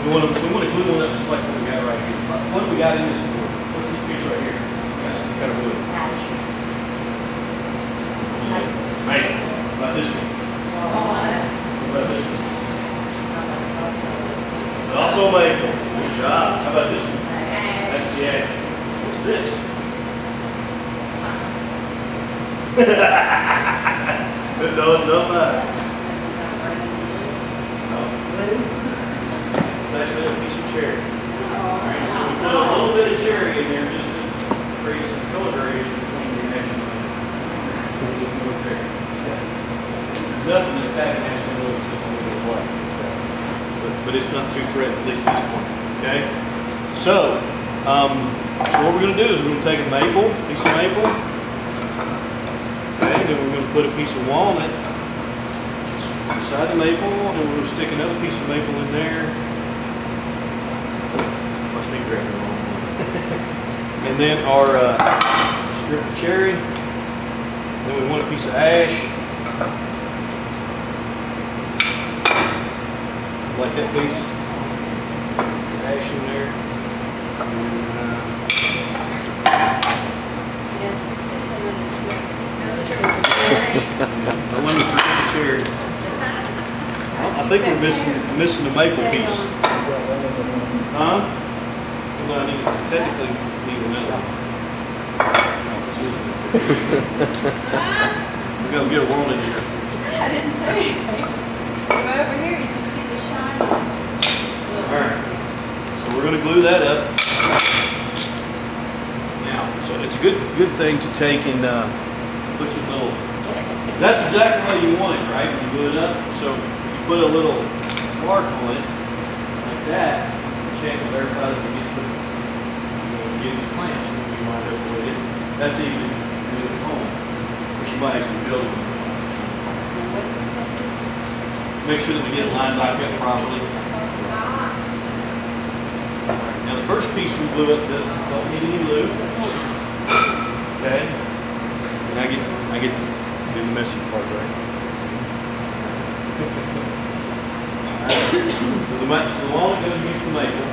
We want to glue one up just like what we got right here. What do we got in this board? What's this piece right here? That's some kind of wood. Maple. How about this one? What about this one? It's also maple. Good job. How about this one? That's the ash. What's this? No, it's not mine. No. It's actually a piece of cherry. We put a little bit of cherry in there just to create some color variation between the ash and the nothing that pattern has to really just a little bit of white. But it's not too threatening, at least at this point. Okay? So what we're going to do is we're going to take a maple, piece of maple. Okay, then we're going to put a piece of walnut inside the maple, and we're going to stick another piece of maple in there. Must be grabbing the wrong one. And then our strip of cherry. Then we want a piece of ash. Like that piece. Ash in there. I wanted to forget the cherry. I think we're missing the maple piece. Huh? Well, I need technically need another. We gotta get a wall in here. I didn't say anything. From over here, you can see the shine. All right. So we're gonna glue that up. Now, so it's a good thing to take and put your little. That's exactly how you want it, right? When you glue it up. So you put a little mark on it, like that. Check and verify that you get the plants when you wind up with it. That's even good at home, or she might actually build it. Make sure that we get it lined back up properly. Now the first piece we glue up don't need any glue. Okay. And I get do the messy part right. So the walnut goes against the maple.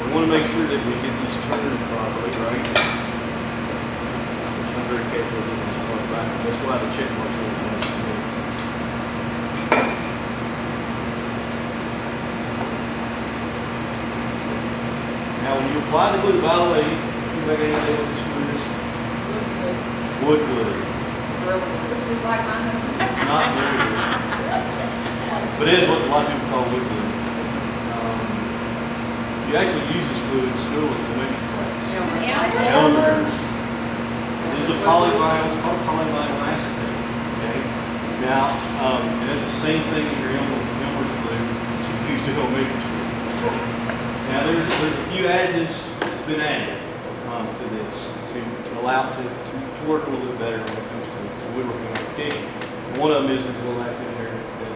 We want to make sure that we get these turned properly, right? I'm very careful with this part back. That's why the check marks are nice. Now when you apply the glue, by the way, you make any idea what this glue is? Wood glue. Just like my husband. It's not wood glue. But it is what a lot of people call wood glue. You actually use this glue in school in the women's class. Elmer's. It is a polyvinyl, it's called polyvinyl acetate. Okay? Now, and it's the same thing as your Elmer's glue that you use to go make it. Now there's a few additives that's been added to this to allow it to work a little bit better when it comes to woodworking application. One of them is there's a little active in there that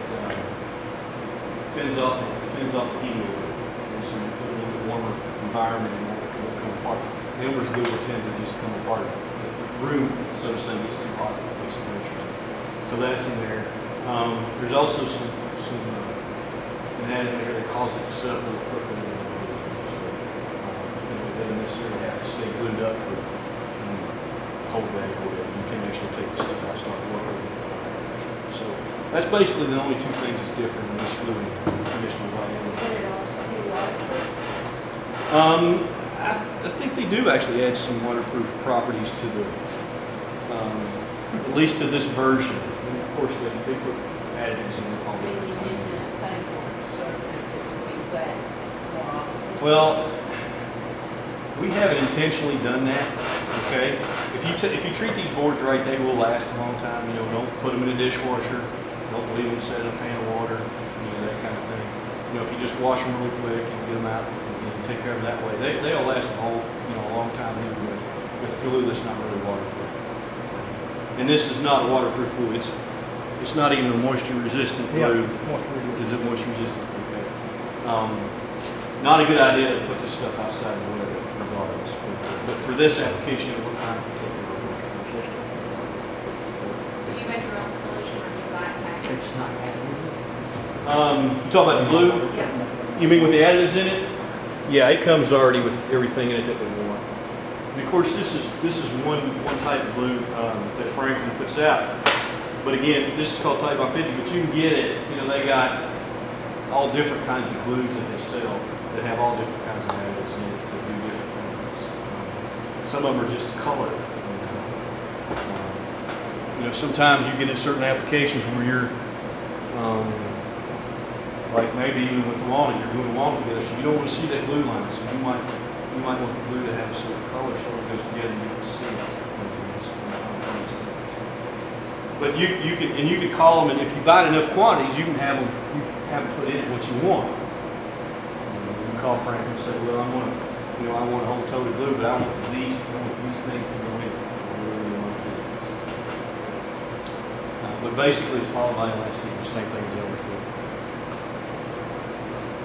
fends off the heat a little bit. So you put a little bit warmer environment and it will come apart. The Elmer's glue will tend to just come apart. The room, so to say, gets too hot to take some temperature. So that's in there. There's also some an additive here that causes it to set up a little quicker than it would. It doesn't necessarily have to stay glued up for a whole day or whatever. You can actually take the stuff out and start working with it. So that's basically the only two things that's different in this glue and traditional white Elmer's. I think they do actually add some waterproof properties to the, at least to this version. And of course, they put additives in the Maybe using a cutting board surface, it would be wet more often. Well, we haven't intentionally done that. Okay, if you treat these boards right, they will last a long time. You know, don't put them in a dishwasher. Don't leave them set in a pan of water. You know, that kind of thing. You know, if you just wash them really quick and get them out and take care of them that way, they'll last a long time even with glue that's not really waterproof. And this is not a waterproof glue. It's not even a moisture resistant glue. Is it moisture resistant? Okay. Not a good idea to put this stuff outside the weather regardless. But for this application, we're trying to take care of moisture resistant. Do you make your own solution or do you buy it packaged? You talk about the glue? Yeah. You mean with the additives in it? Yeah, it comes already with everything in it that we want. And of course, this is one type of glue that Franklin puts out. But again, this is called Type Bond 50, but you can get it. You know, they got all different kinds of glues that they sell that have all different kinds of additives in it to do different things. Some of them are just color. You know, sometimes you get in certain applications where you're, like maybe even with the walnut, you're doing a walnut together, so you don't want to see that glue line. So you might want the glue to have a certain color so it goes together and you can see it. But you can call them, and if you buy enough quantities, you can have them put in what you want. You can call Frank and say, well, I want a whole total glue, but I want these things to go in. But basically, it's polyvinyl elastic, the same thing as ours do.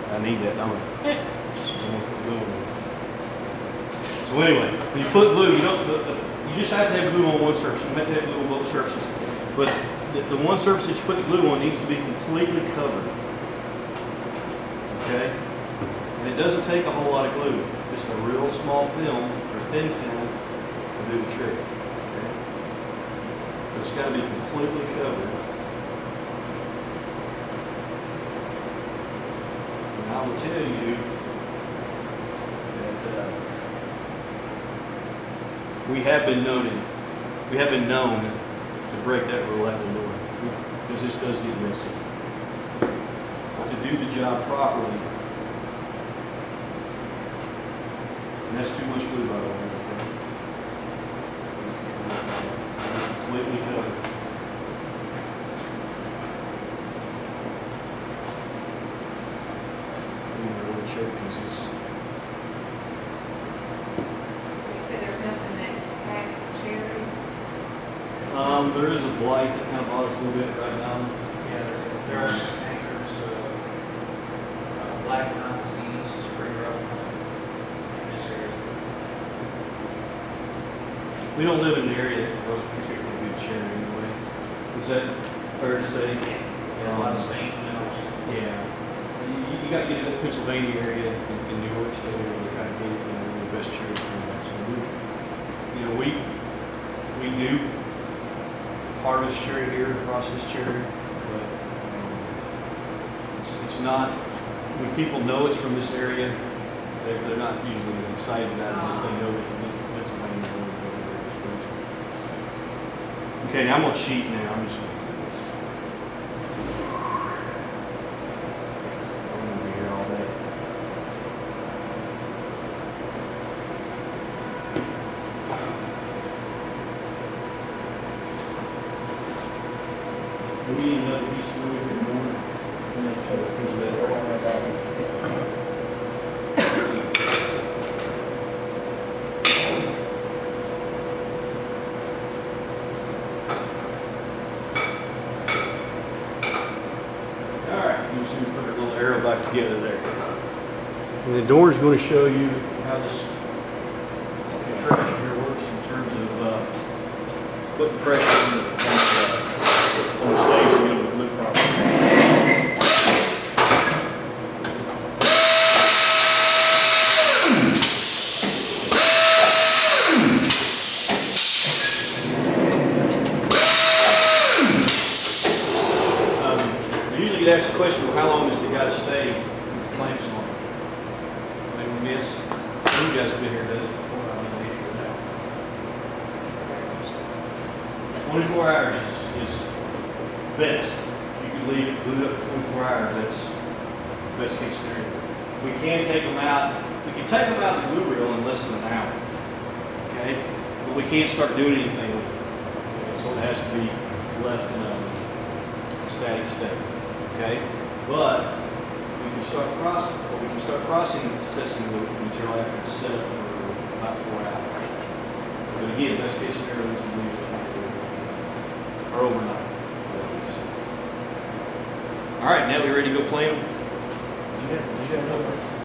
I need that, don't I? I want to put glue on it. So anyway, when you put glue, you just have to have glue on one surface. You have to have glue on both surfaces. But the one surface that you put the glue on needs to be completely covered. Okay? And it doesn't take a whole lot of glue. Just a real small film or thin film will do the trick. Okay? But it's got to be completely covered. And I will tell you that we have been known to break that rule out the door, because this does get messy. To do the job properly, and that's too much glue, by the way. Completely covered. Really check pieces. So you said there's nothing that attacks cherry? There is a blight that kind of bothers a little bit right now. Yeah, there are some anchors, black lung disease is pretty rough in this area. We don't live in an area that grows particularly good cherry anyway. Is that fair to say? Yeah, a lot of stain minerals. Yeah. You got to get to the Pennsylvania area in New York State area to kind of get the best cherry from that. So we do harvest cherry here, process cherry, but it's not, when people know it's from this area, they're not usually as excited about it as they know that Pennsylvania is. Okay, now I'm gonna cheat now. I'm gonna be here all day. We need another piece of wood here, more. All right, you see we put our little arrow back together there. And the door is going to show you how this contraption here works in terms of putting pressure on the stage to get it to look properly. You usually get asked the question, well, how long does it got to stay with the clamps on? Maybe we miss. You guys have been here, done it before. I mean, they do it now. 24 hours is best. You can leave it glued up for 24 hours. That's the best case scenario. We can take them out. We can take them out of the glue reel in less than an hour. Okay? But we can't start doing anything with it. Okay? So it has to be left in a static state. Okay? But we can start processing the material after it's set up for about 4 hours. But again, best case scenario is to leave it or overnight. All right, now we ready to go play them?